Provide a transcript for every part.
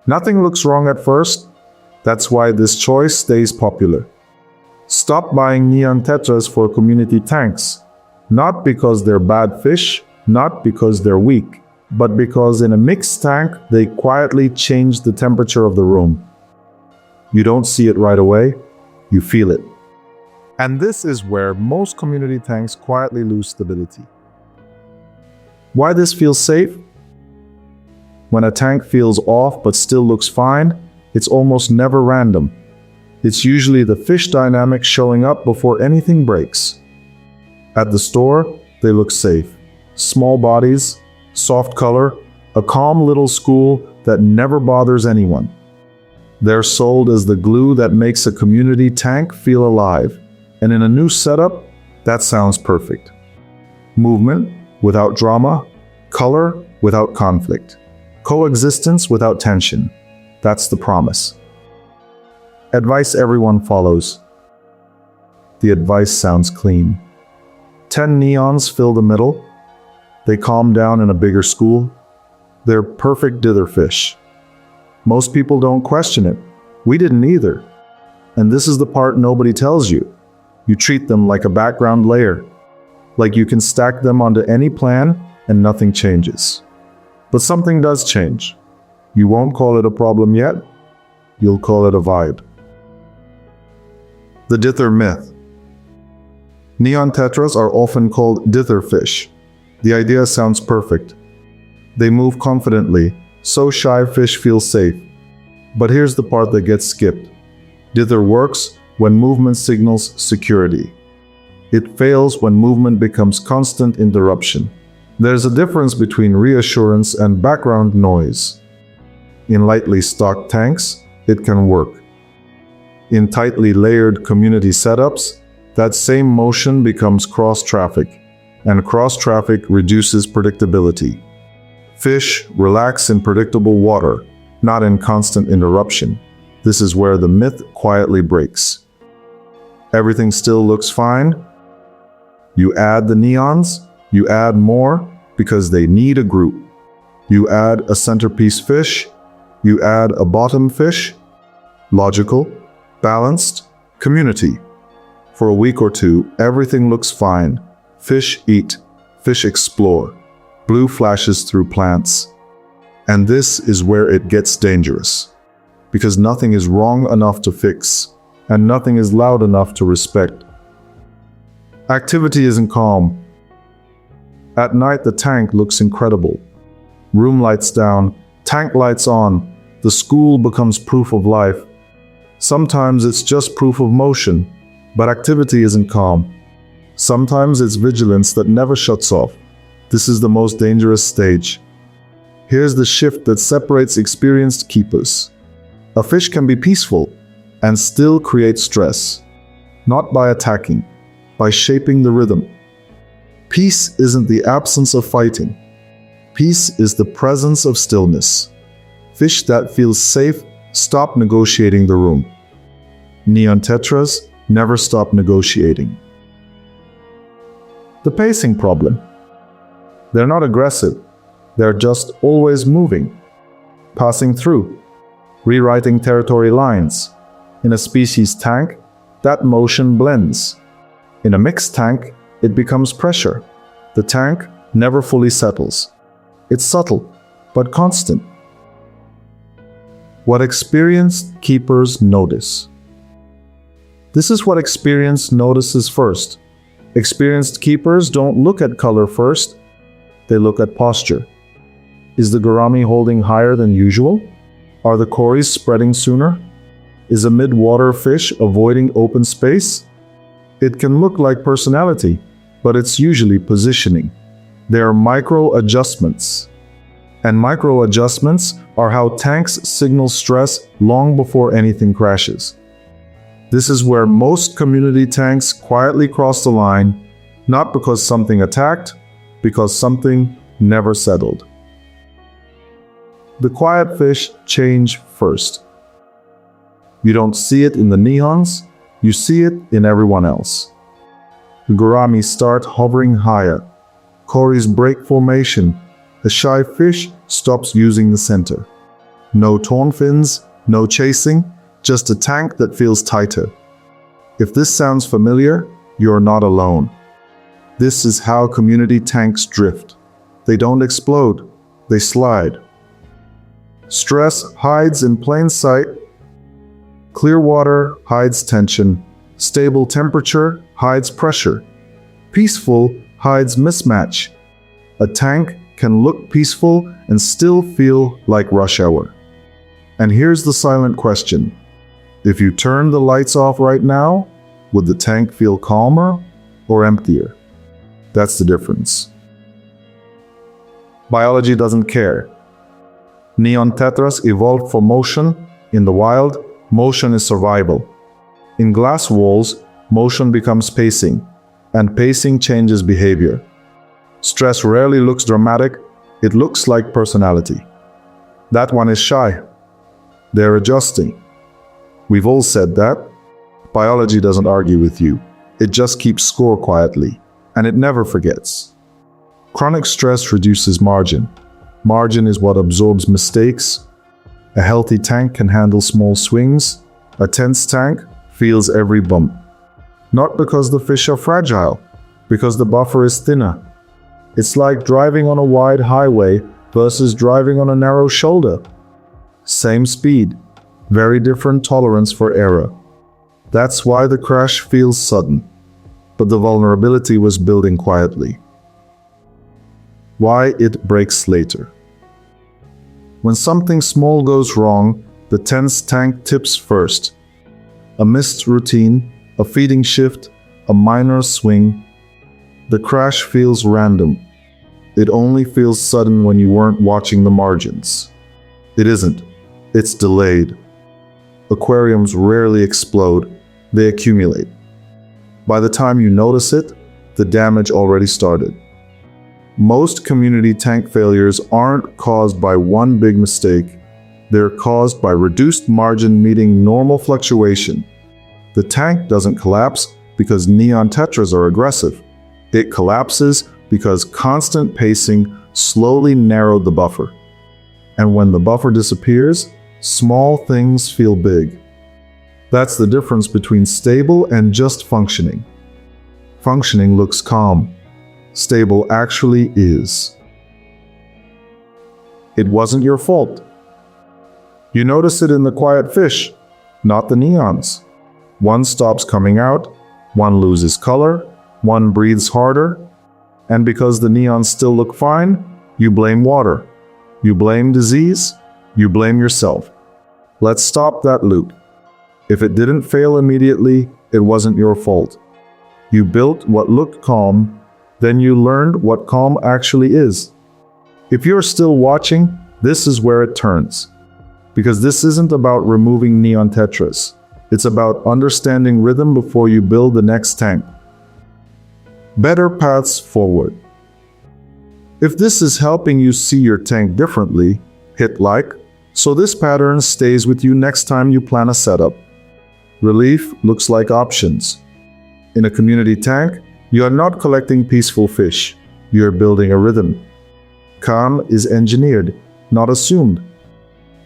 Nothing looks wrong at first. That's why this choice stays popular. Stop buying neon tetras for community tanks. Not because they're bad fish, not because they're weak, but because in a mixed tank, they quietly change the temperature of the room. You don't see it right away, you feel it. And this is where most community tanks quietly lose stability. Why this feels safe? When a tank feels off but still looks fine, it's almost never random. It's usually the fish dynamic showing up before anything breaks. At the store, they look safe. Small bodies, soft color, a calm little school that never bothers anyone. They're sold as the glue that makes a community tank feel alive. And in a new setup, that sounds perfect. Movement without drama, color without conflict, coexistence without tension. That's the promise. Advice everyone follows. The advice sounds clean. 10 neons fill the middle. They calm down in a bigger school. They're perfect dither fish. Most people don't question it. We didn't either. And this is the part nobody tells you. You treat them like a background layer. Like you can stack them onto any plan and nothing changes. But something does change. You won't call it a problem yet. You'll call it a vibe. The dither myth. Neon tetras are often called dither fish. The idea sounds perfect. They move confidently, so shy fish feel safe. But here's the part that gets skipped. Dither works when movement signals security. It fails when movement becomes constant interruption. There's a difference between reassurance and background noise. In lightly stocked tanks, it can work. In tightly layered community setups, that same motion becomes cross-traffic, and cross-traffic reduces predictability. Fish relax in predictable water, not in constant interruption. This is where the myth quietly breaks. Everything still looks fine. You add the neons, you add more because they need a group. You add a centerpiece fish, you add a bottom fish. Logical, balanced, community. For a week or two, everything looks fine. Fish eat, fish explore. Blue flashes through plants. And this is where it gets dangerous. Because nothing is wrong enough to fix, and nothing is loud enough to respect. Activity isn't calm. At night, the tank looks incredible. Room lights down, tank lights on. The school becomes proof of life. Sometimes it's just proof of motion, but activity isn't calm. Sometimes it's vigilance that never shuts off. This is the most dangerous stage. Here's the shift that separates experienced keepers. A fish can be peaceful and still create stress, not by attacking, by shaping the rhythm. Peace isn't the absence of fighting. Peace is the presence of stillness. Fish that feel safe stop negotiating the room. Neon tetras never stop negotiating. The pacing problem. They're not aggressive. They're just always moving, passing through, rewriting territory lines. In a species tank, that motion blends. In a mixed tank, it becomes pressure. The tank never fully settles. It's subtle, but constant. What experienced keepers notice. This is what experience notices first. Experienced keepers don't look at color first. They look at posture. Is the gourami holding higher than usual? Are the cories spreading sooner? Is a mid-water fish avoiding open space? It can look like personality, but it's usually positioning. There are micro-adjustments. And micro-adjustments are how tanks signal stress long before anything crashes. This is where most community tanks quietly cross the line, not because something attacked, because something never settled. The quiet fish change first. You don't see it in the neons, you see it in everyone else. The gourami start hovering higher. Cories break formation. The shy fish stops using the center. No torn fins, no chasing, just a tank that feels tighter. If this sounds familiar, you're not alone. This is how community tanks drift. They don't explode, they slide. Stress hides in plain sight. Clear water hides tension. Stable temperature hides pressure. Peaceful hides mismatch. A tank can look peaceful and still feel like rush hour. And here's the silent question. If you turn the lights off right now, would the tank feel calmer or emptier? That's the difference. Biology doesn't care. Neon tetras evolved for motion. In the wild, motion is survival. In glass walls, motion becomes pacing, and pacing changes behavior. Stress rarely looks dramatic, it looks like personality. That one is shy. They're adjusting. We've all said that. Biology doesn't argue with you. It just keeps score quietly, and it never forgets. Chronic stress reduces margin. Margin is what absorbs mistakes. A healthy tank can handle small swings. A tense tank feels every bump. Not because the fish are fragile, because the buffer is thinner. It's like driving on a wide highway versus driving on a narrow shoulder. Same speed, very different tolerance for error. That's why the crash feels sudden, but the vulnerability was building quietly. Why it breaks later. When something small goes wrong, the tense tank tips first. A missed routine, a feeding shift, a minor swing. The crash feels random. It only feels sudden when you weren't watching the margins. It isn't. It's delayed. Aquariums rarely explode, they accumulate. By the time you notice it, the damage already started. Most community tank failures aren't caused by one big mistake. They're caused by reduced margin meeting normal fluctuation. The tank doesn't collapse because neon tetras are aggressive. It collapses because constant pacing slowly narrowed the buffer. And when the buffer disappears, small things feel big. That's the difference between stable and just functioning. Functioning looks calm. Stable actually is. It wasn't your fault. You notice it in the quiet fish, not the neons. One stops coming out, one loses color, one breathes harder, and because the neons still look fine, you blame water. You blame disease, you blame yourself. Let's stop that loop. If it didn't fail immediately, it wasn't your fault. You built what looked calm, then you learned what calm actually is. If you're still watching, this is where it turns. Because this isn't about removing neon tetras. It's about understanding rhythm before you build the next tank. Better paths forward. If this is helping you see your tank differently, hit like, so this pattern stays with you next time you plan a setup. Relief looks like options. In a community tank, you are not collecting peaceful fish. You are building a rhythm. Calm is engineered, not assumed.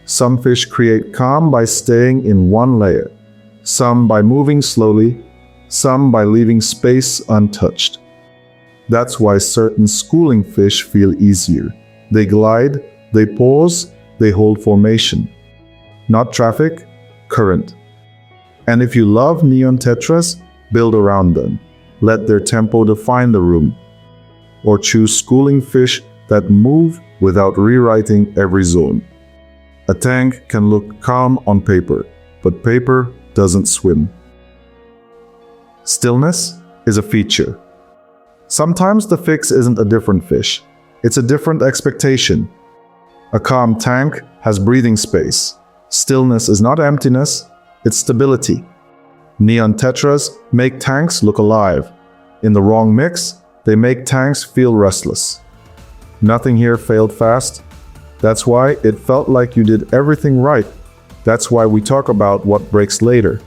Some fish create calm by staying in one layer. Some by moving slowly. Some by leaving space untouched. That's why certain schooling fish feel easier. They glide, they pause, they hold formation. Not traffic, current. And if you love neon tetras, build around them. Let their tempo define the room. Or choose schooling fish that move without rewriting every zone. A tank can look calm on paper, but paper doesn't swim. Stillness is a feature. Sometimes the fix isn't a different fish. It's a different expectation. A calm tank has breathing space. Stillness is not emptiness, it's stability. Neon tetras make tanks look alive. In the wrong mix, they make tanks feel restless. Nothing here failed fast. That's why it felt like you did everything right. That's why we talk about what breaks later.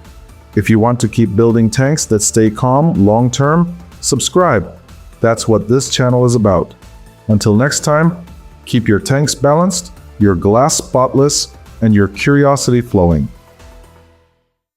If you want to keep building tanks that stay calm long term, subscribe. That's what this channel is about. Until next time, keep your tanks balanced, your glass spotless, and your curiosity flowing.